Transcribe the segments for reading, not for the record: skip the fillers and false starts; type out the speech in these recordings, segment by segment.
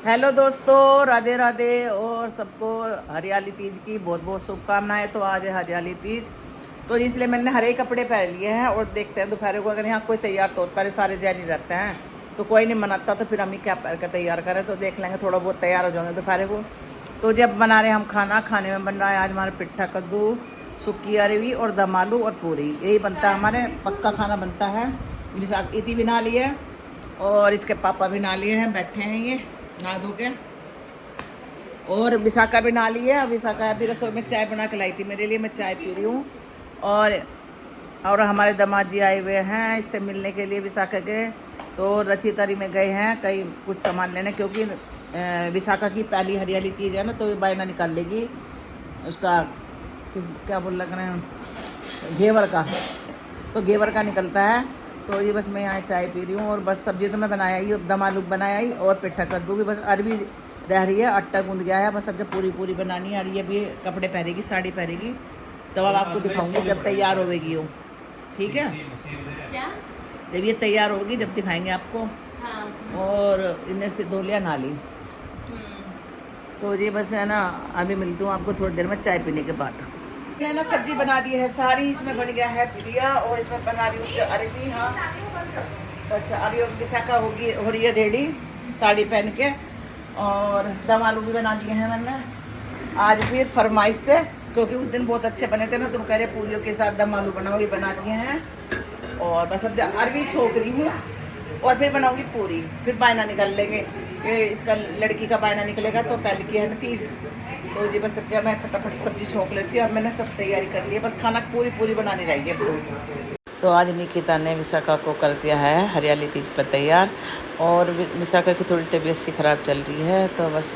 Hello दोस्तों, राधे राधे और सबको हरियाली तीज की बहुत बहुत शुभकामनाएं। तो आज है हरियाली तीज, तो इसलिए मैंने हरे कपड़े पहन लिए हैं और देखते हैं दोपहर को अगर यहाँ कोई तैयार तो होता है, सारे जैनी रहते हैं तो कोई नहीं मनाता, तो फिर हम ही क्या पहन कर तैयार करें। तो देख लेंगे, थोड़ा बहुत तैयार हो जाएंगे दोपहर को। तो जब बना रहे हम खाना, खाने में बन रहा है आज हमारे पिट्ठा कद्दू, सुक्की अरवी और दम आलू और पूरी। यही बनता है, हमारे पक्का खाना बनता है। इति भी नहा लिए और इसके पापा भी नहा लिए हैं, बैठे हैं ये नहा धो के। और विशाखा भी नहा ली है। विशाखा अभी रसोई में चाय बना के लाई थी मेरे लिए, मैं चाय पी रही हूँ। और हमारे दामाद जी आए हुए हैं इससे मिलने के लिए विशाखा के। तो रचितारी में गए हैं कहीं कुछ सामान लेने, क्योंकि विशाखा की पहली हरियाली तीज है ना, तो ये बायना निकाल लेगी उसका क्या बोल लग रहे हैं, घेवर का। तो घेवर का निकलता है। तो ये बस मैं यहाँ चाय पी रही हूँ और बस सब्जी तो मैं बनाया ही, दम आलू बनाया ही और पिट्ठा कद्दू भी। बस अरबी रह रही है, आटा गूंद गया है, बस अब जब पूरी पूरी बनानी है। और ये भी कपड़े पहनेगी, साड़ी पहनेगी, तब अब आपको दिखाऊंगी जब तैयार होगी वो। ठीक है, क्या? जब ये तैयार होगी जब दिखाएंगे आपको। हाँ। और इनने से धो लिया नाली। तो ये बस है ना, अभी मिलती हूँ आपको थोड़ी देर में चाय पीने के बाद। मैंने ना सब्जी बना दी है सारी, इसमें बन गया है प्रिया और इसमें बना रही हूँ अरबी। हाँ अच्छा, अरबी और विशाखा हो रही है रेडी साड़ी पहन के। और दम आलू भी बना दिए हैं मैंने आज फिर फरमाइश से, क्योंकि उस दिन बहुत अच्छे बने थे ना, तुम कह रहे पूरियों के साथ दम आलू बनाओ, ये बना दिए हैं। और बस अब अरबी छोक रही हूँ और फिर बनाऊंगी पूरी, फिर बायना निकाल लेंगे। ये इसका लड़की का बायना निकलेगा तो पहले की है ना तीज। तो जी बस सब्जियाँ मैं फटाफट सब्जी छोंक लेती हूँ। अब मैंने सब तैयारी कर ली है, बस खाना पूरी बनानी रहेगी अब। तो आज निकिता ने विशाखा को कर दिया है हरियाली तीज पर तैयार। और विशाखा की थोड़ी तबीयत सी ख़राब चल रही है, तो बस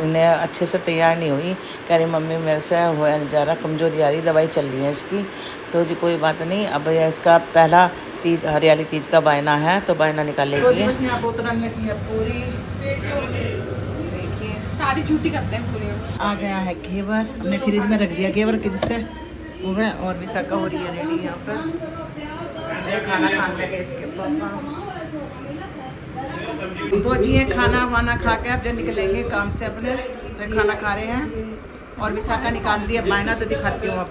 इन्हें अच्छे से तैयार नहीं हुई। कह रही मम्मी मेरे से हुआ नहीं जा रहा, कमज़ोरी आ रही, दवाई चल रही है इसकी। तो जी कोई बात नहीं, अब इसका पहला तीज हरियाली तीज का बायना है, तो बायना निकालेगी। पूरी देखिए सारी झूठी करते हैं पूरे। आ गया है घेवर, हमने फ्रिज में रख दिया घेवर के जिससे हो गया। और विशाखा हो रही है रेडी यहाँ पर खाना खाने लगे इसके पापा। तो जी ये खाना वाना खा के अब जो निकलेंगे काम से अपने, तो खाना खा रहे हैं और विशाखा निकाल रही है बायना, तो दिखाती हूँ आप।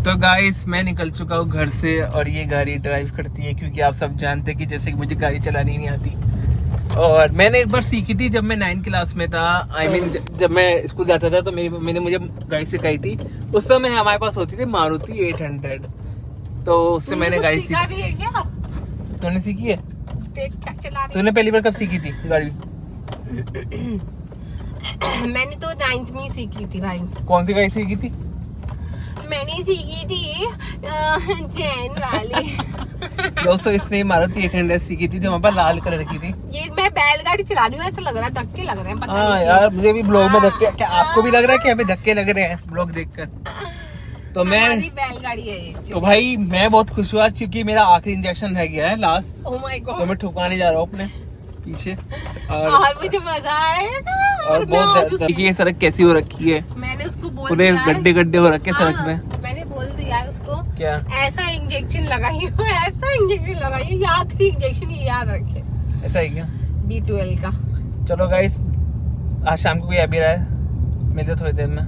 तो गाइस मैं निकल चुका हूँ घर से और ये गाड़ी ड्राइव करती है, क्योंकि आप सब जानते हैं कि जैसे कि मुझे गाड़ी चलानी नहीं आती। और मैंने एक बार सीखी थी जब मैं 9th क्लास में था। जब मैं स्कूल जाता था तो मैंने मुझे गाड़ी सिखाई थी। उस समय हमारे पास होती थी मारुति 800, तो उससे मैंने गाड़ी सीखी। तूने सीखी है? तूने पहली बार कब सीखी थी गाड़ी? मैंने तो 9th में ही सीख ली थी भाई। कौन सी गाड़ी सीखी थी? मैंने सीखी थी जैन वाली। दोस्तों इसने मारुति 800 सीखी थी जो हमारे पास लाल कलर की थी। ये मैं बैलगाड़ी चला रही हूँ, ऐसा लग रहा है धक्के लग रहे हैं, पता हाँ नहीं यार, मुझे भी ब्लॉग में धक्के, क्या आपको भी लग रहा है कि हमें धक्के लग रहे हैं ब्लॉग देखकर? तो मैं बैलगाड़ी है ये। तो भाई मैं बहुत खुश हुआ क्योंकि मेरा आखिरी इंजेक्शन रह गया है लास्ट। Oh my God. तो मैं ठुकाने जा रहा हूँ अपने पीछे और मुझे मजा आएगा। और बहुत देखिए ये सड़क कैसी हो रखी है, मैंने उसको बोल पूरे दिया है। गड्ढे हो रखे सड़क में। मैंने बोल दिया है उसको, क्या ऐसा इंजेक्शन लगाइए, ऐसा इंजेक्शन लगाइए, ये आखिरी इंजेक्शन ये याद रखे। ऐसा ही क्या? B12 का। चलो गाइस, आज शाम को कोई आ भी रहा है, मिलते थोड़ी देर में।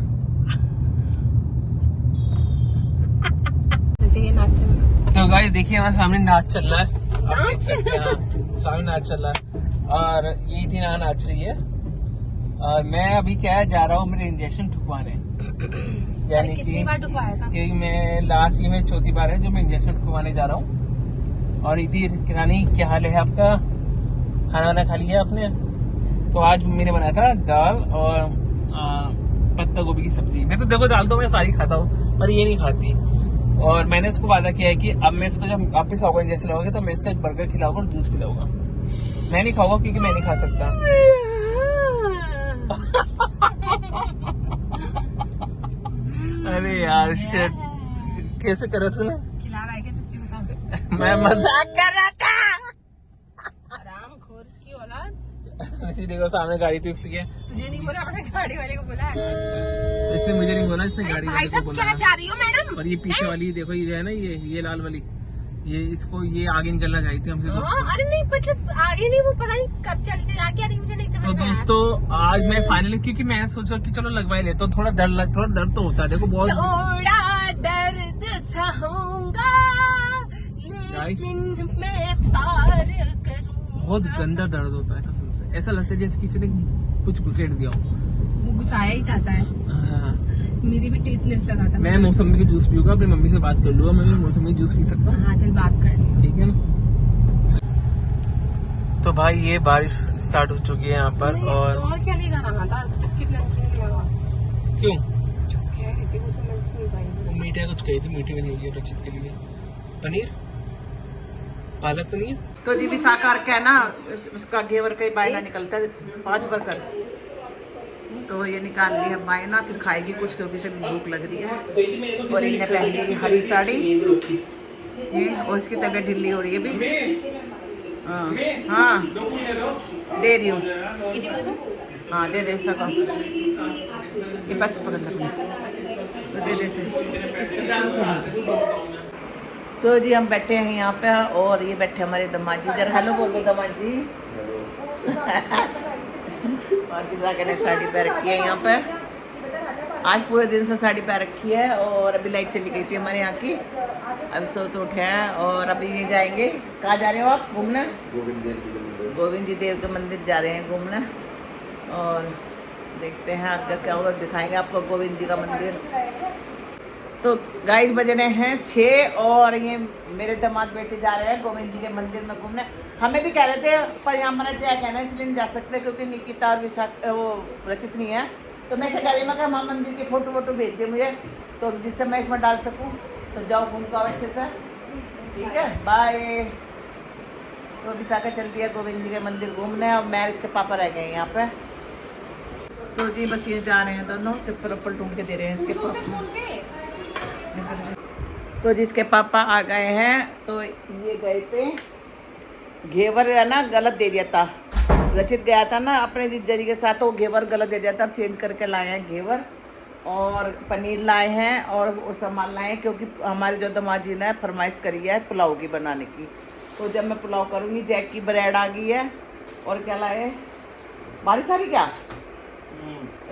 ये नाच चल रहा है। तो गाइस देखिए हमारे सामने नाच चल रहा है, आप देख सकते हैं। हाँ, सामने नाच चल रहा है और यही थी ना नाच रही है। और मैं अभी क्या है जा रहा हूँ मेरे इंजेक्शन ठुकवाने, यानी कितनी बार ठुकवाया था? कि मैं लास्ट ये मेरी चौथी बार है जो मैं इंजेक्शन ठुकवाने जा रहा हूँ। और इधर किरानी क्या हाल है आपका? खाना वाना खा लिया आपने? तो आज मैंने बनाया था दाल और पत्ता गोभी की सब्जी। मैं तो देखो दाल तो मैं सारी खाता हूँ पर ये नहीं खाती। और मैंने इसको वादा किया है कि अब मैं इसको जब वापस आऊंगा इंजेक्शन लगाऊंगा तो मैं इसका बर्गर खिलाऊंगा और जूस पिलाऊंगा। मैं नहीं खाऊंगा क्योंकि मैं नहीं खा सकता। अरे यार शिट, कैसे करा तूने? खिला रहा है क्या? सच्ची बता। मैं मजाक कर रहा था। हरामखोर की औलाद। देखो सामने गाड़ी थी इसलिए। तुझे नहीं बोला, अपने गाड़ी वाले को बोला है। इसने मुझे नहीं बोला, इसने गाड़ी भाई वाले को साहब बोला। क्या चाह रही हो मैडम? और ये पीछे वाली देखो, ये जो है ना ये लाल वाली, ये इसको ये आगे निकलना चाहिए थी हमसे दोस्तों। अरे नहीं मतलब आगे नहीं, वो पता नहीं कब चलते आगे, अरे मुझे नहीं समझ तो में आया। दोस्तों आज मैं फाइनली, क्योंकि मैं सोचा कि चलो लगवा ही लेता हूँ, थोड़ा दर्द तो होता है, देखो बहुत थोड़ा दर्द सहूंगा लेकिन मैं पार करूंगा। बहुत गंदा दर्द होता है कसम से, ऐसा लगता है जैसे किसी ने कुछ घुसेड़ दिया हो। वो गुस्साया ही चाहता है। हाँ। मेरी भी टेटनेस लगा था। मैं मौसमी का जूस पीऊंगा, अपनी मम्मी से बात कर लूंगा, मैं भी मौसमी का जूस पी सकता हूँ। हाँ चल बात कर लियो। ठीक है ना। तो भाई ये बारिश स्टार्ट हो चुकी है यहाँ पर। और क्या लेगा रहा था, बिस्किट नमकीन लगा। क्यों? चुप क्या कहती है, मुझे लंच नहीं पाई। वो मीठा कुछ कही थी, मीठे में नहीं होगी रचित के लिए। पनीर, पालक पनीर। तो जी विशाखा क्या है ना, उसका घेवर का ही बायना निकलता है 5 बर्गर, तो ये निकाल ली है बायना, फिर खाएगी कुछ क्योंकि इसे भूख लग रही है। और इन्हें पहन ली हरी साड़ी ये, और इसकी तबीयत ढिल्ली हो रही है भी। हाँ दे रही हूँ, हाँ दे दे विशाखा, ये पास पकड़ लगना तो दे दे से। तो जी हम बैठे हैं यहाँ पे, और ये बैठे हमारे दामाद जी, जरा हेलो बोल दो दामाद जी। और विशाखा ने साड़ी पहन रखी है यहाँ पे, आज पूरे दिन से साड़ी पहन रखी है। और अभी लाइट चली गई थी हमारे यहाँ की, अभी सो के उठे हैं और अभी ये जाएंगे। कहाँ जा रहे हो आप घूमने? गोविंद जी देव के मंदिर जा रहे हैं घूमने, और देखते हैं आगे क्या होगा, दिखाएंगे आपको गोविंद जी का मंदिर। तो गाइस बज रहे हैं 6 और ये मेरे दामाद बेटे जा रहे हैं गोविंद जी के मंदिर में घूमने। हमें भी कह रहे थे पर यहाँ मना चाहे कहना, इसलिए नहीं जा सकते क्योंकि निकिता और विशाखा वो रचित नहीं है। तो मैं से कह रही मैं कि हाँ मंदिर की फ़ोटो वोटो भेज दे मुझे, तो जिससे मैं इसमें डाल सकूँ। तो जाओ घूम के आओ अच्छे से, ठीक है, बाय। तो विशाखा चलती है गोविंद जी के मंदिर घूमने, और मैं इसके पापा रह गए यहाँ पे। तो जी बस ये जा रहे हैं दोनों, चप्पल वप्पल ढूंढ के दे रहे हैं इसके पापा। तो जिसके पापा आ गए हैं, तो ये गए थे घेवर है ना गलत दे दिया था, रचित गया था ना अपने जीजाजी के साथ, तो घेवर गलत दे दिया था, अब चेंज करके लाए हैं घेवर, और पनीर लाए हैं और सामान लाए हैं, क्योंकि हमारे जो दामाद जी ने फरमाइश करी है पुलाव की बनाने की। तो जब मैं पुलाव करूँगी, जैक की ब्रेड आ गई है, और क्या लाए बारिश आ रही क्या,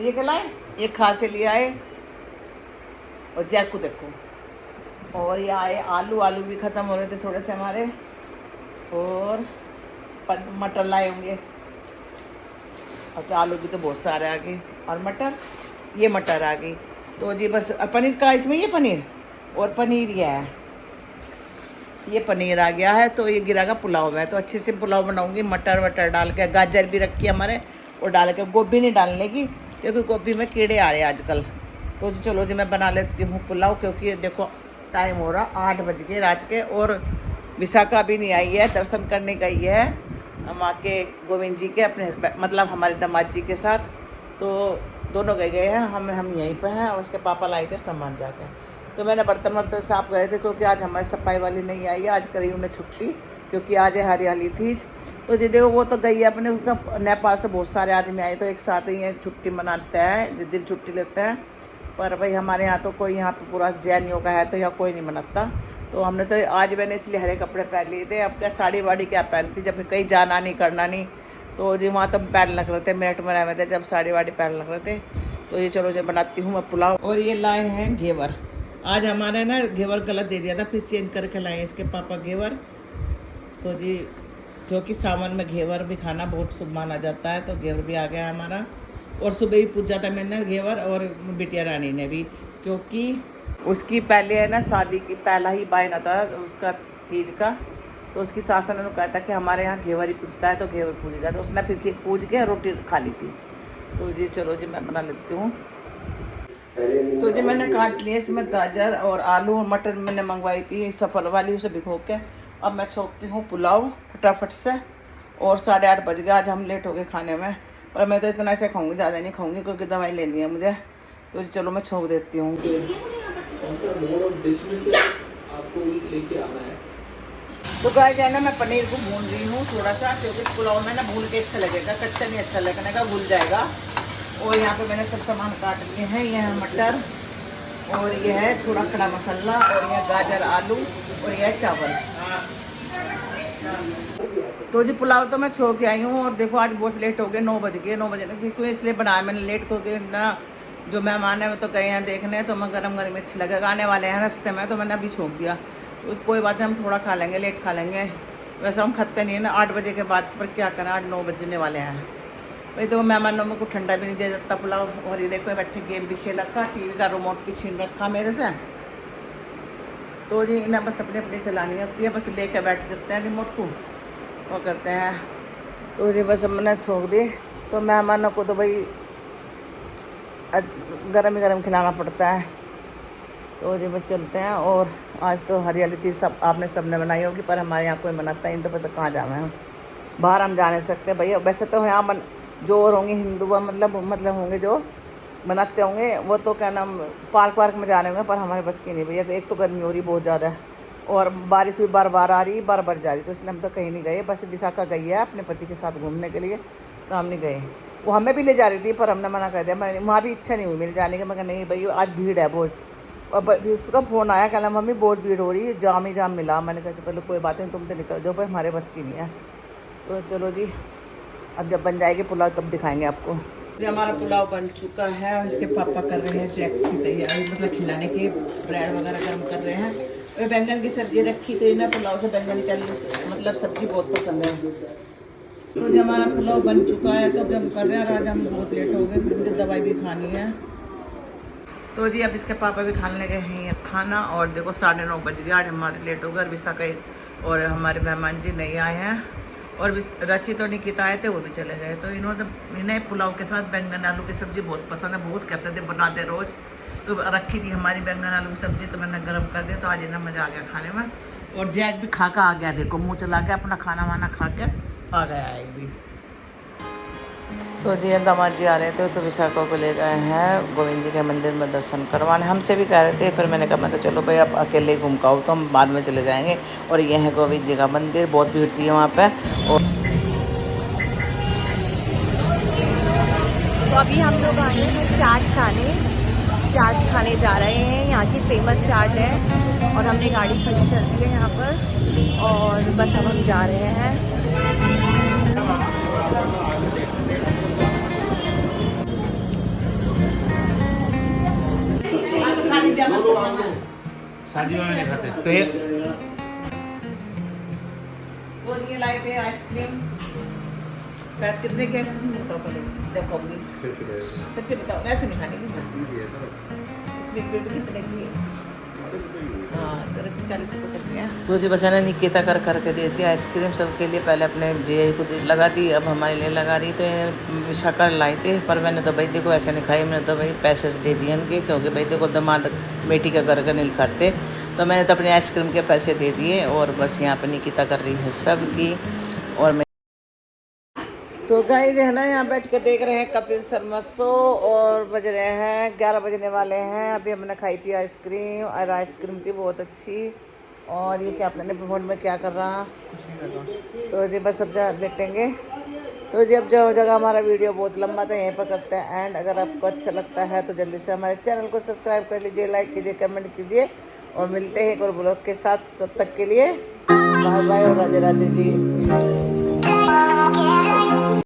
ये क्या लाए, ये खा से ले आए, और जैक को देखो, और ये आए आलू भी ख़त्म हो रहे थे थोड़े से हमारे, और मटर लाए होंगे, अच्छा आलू भी तो बहुत सारे आ गए, और मटर, ये मटर आ गई। तो जी बस पनीर का इसमें ये पनीर, और पनीर ये पनीर आ गया है, तो ये गिरागा पुलाव में। तो अच्छे से पुलाव बनाऊंगी, मटर वटर डाल के, गाजर भी रखी है हमारे, और डाल के, गोभी नहीं डालने की क्योंकि गोभी में कीड़े आ रहे हैं आजकल। तो जी चलो जी मैं बना लेती हूँ पुलाव, क्योंकि देखो टाइम हो रहा 8 बज गए रात के, और विशाखा अभी नहीं आई है, दर्शन करने गई है हम आके गोविंद जी के अपने मतलब हमारे दामाद जी के साथ। तो दोनों गए हैं, हम यहीं पे हैं, और उसके पापा लाए थे सामान जाके। तो मैंने बर्तन वर्तन साफ गए थे, क्योंकि आज हमारी सफाई वाली नहीं आई है, आज करी उन्हें छुट्टी, क्योंकि आज है हरियाली तीज। तो जी देखो वो तो गई है अपने, उसका नेपाल से बहुत सारे आदमी आए, तो एक साथ ही छुट्टी मनाते हैं, जिस दिन छुट्टी लेते हैं। पर भाई हमारे यहाँ तो कोई यहाँ पे पूरा जैनियों का है, तो यहाँ कोई नहीं मनाता। तो हमने तो आज मैंने इसलिए हरे कपड़े पहन लिए थे, अब क्या साड़ी वाड़ी क्या पहनती, जब कहीं जाना नहीं करना नहीं। तो जी वहाँ तो पहन लग रहे थे, मिनट में रहे थे जब साड़ी वाड़ी पहन लग रहे थे। तो ये चलो जो बनाती हूँ मैं पुलाव। और ये लाए हैं घेवर, आज हमारे ना घेवर गलत दे दिया था, फिर चेंज करके लाए इसके पापा घेवर। तो जी क्योंकि सावन में घेवर भी खाना बहुत शुभ माना जाता है, तो घेवर भी आ गया हमारा। और सुबह ही पूजा था मैंने घेवर, और बिटिया रानी ने भी, क्योंकि उसकी पहले है ना शादी की पहला ही बायना था उसका तीज का। तो उसकी सास ने कहा था कि हमारे यहाँ घेवर ही पूजता है, तो घेवर पूज जाए, तो उसने फिर पूज के रोटी खा ली थी। तो जी चलो जी मैं बना लेती हूँ। तो जी मैंने काट लिए इसमें गाजर और आलू और मटर मैंने मंगवाई थी सफल वाली, उसे भिगो के। अब मैं छोंकती हूँ पुलाव फटाफट से, और 8:30 बज गए, आज हम लेट हो गए खाने में। पर मैं तो इतना ऐसे खाऊंगी, ज़्यादा नहीं खाऊंगी, क्योंकि दवाई लेनी है मुझे। तो चलो मैं छोंक देती हूँ। तो गाइस है ना मैं पनीर को भून रही हूँ थोड़ा सा, क्योंकि पुलाव में ना भून के अच्छा लगेगा, कच्चा नहीं अच्छा लगने घुल जाएगा। और यहाँ पे मैंने सब सामान काट लिए हैं, ये है मटर, और ये है थोड़ा खड़ा मसाला, और यह गाजर आलू, और यह है चावल। तो जी पुलाव तो मैं छो के आई हूँ और देखो आज बहुत लेट हो गए, 9 बज गए। 9 बजे क्यों इसलिए बनाया मैंने लेट होके ना, जो मेहमान है वो तो गए हैं देखने, तो मैं गरम गरम अच्छी लगेगा, आने वाले हैं रास्ते में, तो मैंने अभी छोंक दिया। तो कोई बात नहीं, हम थोड़ा खा लेंगे, लेट खा लेंगे, वैसे हम खाते नहीं है ना 8 बजे के बाद, पर क्या करें आज 9 बजने वाले हैं भाई। तो मेहमानों में को ठंडा भी नहीं दे देता पुलाव। और ये देखो बैठे गेम भी खेल रखा, टीवी का रिमोट भी छीन रखा मेरे से। तो जी इन्हें बस अपनी अपनी चलानी होती है, बस लेके बैठ जाते हैं रिमोट को और करते हैं। तो जी बस मैंने छोड़ दी। तो मेहमानों को तो भाई गरम ही गरम खिलाना पड़ता है। तो जी बस चलते हैं। और आज तो हरियाली तीज सब आपने सबने बनाई होगी, पर हमारे यहाँ कोई मनाता ही नहीं, तो पता कहाँ जावे हम, बाहर हम जा नहीं सकते भैया। वैसे तो यहाँ जो और होंगे हिंदू मतलब होंगे जो मनाते होंगे, वो तो क्या नाम पार्क में जाने होंगे, पर हमारे बस की नहीं भैया। एक तो गर्मी हो रही बहुत ज़्यादा है और बारिश भी बार बार आ रही, बार बार जा रही, तो इसलिए हम तो कहीं नहीं गए। बस विशाखा गई है अपने पति के साथ घूमने के लिए, तो हम नहीं गए। वो हमें भी ले जा रही थी, पर हमने मना कर दिया। मैं वहाँ भी इच्छा नहीं हुई मेरी जाने की। मैं कहा नहीं भाई आज भीड़ है बहुत। और उसका फ़ोन आया, कहना मम्मी बहुत भीड़ हो रही है, जाम ही जाम मिला। मैंने कहा चलो कोई बात नहीं, तुम तो निकल जाओ भाई, हमारे बस की नहीं है। तो चलो जी, अब जब बन जाएगी पुलाव तब दिखाएंगे आपको। जी हमारा पुलाव बन चुका है और इसके पापा कर रहे हैं जैक की तैयारी, मतलब खिलाने के, ब्रेड वगैरह गर्म कर रहे हैं। और बैंगन की सब्जी रखी, तो इन्हें पुलाव से बैंगन का मतलब सब्जी बहुत पसंद है। तो जब हमारा पुलाव बन चुका है तो अब हम कर रहे हैं। आज हम बहुत लेट हो गए, मुझे दवाई भी खानी है। तो जी अब इसके पापा भी खाने गए हैं खाना, और देखो 9:30 बज गए। आज हमारे लेट हो गए, विशाखा और हमारे मेहमान जी नहीं आए हैं, और रचित और निकिता आए थे, वो भी चले गए। तो इन्हें पुलाव के साथ बैंगन आलू की सब्ज़ी बहुत पसंद है, बहुत कहते थे बना दे रोज़। तो रखी थी हमारी बैंगन आलू की सब्ज़ी, तो मैंने गर्म कर दिया, तो आज इन्हें मज़ा आ गया खाने में। और जैक भी खा कर आ गया, देखो मुँह चला के अपना खाना वाना खा के आ गया है भी। तो जी दामाद जी आ रहे थे, तो विशाखा को ले गए हैं गोविंद जी के मंदिर में दर्शन करवाने। हमसे भी कह रहे थे, पर मैंने कहा चलो भाई आप अकेले घूम के आओ, तो हम बाद में चले जाएंगे। और ये है गोविंद जी का मंदिर, बहुत भीड़ थी वहाँ पे। और तो अभी हम लोग आए हैं चाट खाने जा रहे हैं। यहाँ की फेमस चाट है और हमने गाड़ी खड़ी कर दी है यहाँ पर, और बस अब हम जा रहे हैं। शादी में नहीं खाते तो ये वो ये लाए थे आइसक्रीम। पैस कितने की आइसक्रीम बताओ पहले, देखोगी सच्ची बताओ, ऐसे नहीं खाने की मस्ती। कितने की है? हाँ तो 40 रुपये कर दिया। तो जी बस है ना निकिता कर करके देती है आइसक्रीम सबके लिए। पहले अपने जे को लगा दी, अब हमारे लिए लगा रही। तो विशाखा लाई थे, पर मैंने तो भाई देखो ऐसे नहीं खाई, मैंने तो भाई पैसे दे दिए उनके, क्योंकि भाई देखो दामाद बेटी का कर नहीं खाते, तो मैंने तो अपने आइसक्रीम के पैसे दे दिए। और बस यहाँ पर निकिता कर रही है सबकी। और मैं तो गाइस है ना यहाँ बैठ के देख रहे हैं कपिल शर्मा शो, और बज रहे हैं 11 बजने वाले हैं। अभी हमने खाई थी आइसक्रीम, और आइसक्रीम थी बहुत अच्छी। और ये क्या अपने फोन में क्या कर रहा, कुछ नहीं कर रहा। तो जी बस अब जा लेटेंगे। तो जी अब जो जगह हमारा वीडियो बहुत लंबा था, यहीं पर करते हैं एंड। अगर आपको अच्छा लगता है तो जल्दी से हमारे चैनल को सब्सक्राइब कर लीजिए, लाइक कीजिए, कमेंट कीजिए, और मिलते हैं एक और ब्लॉग के साथ। तब तक के लिए बाय बाय और राधे राधे जी।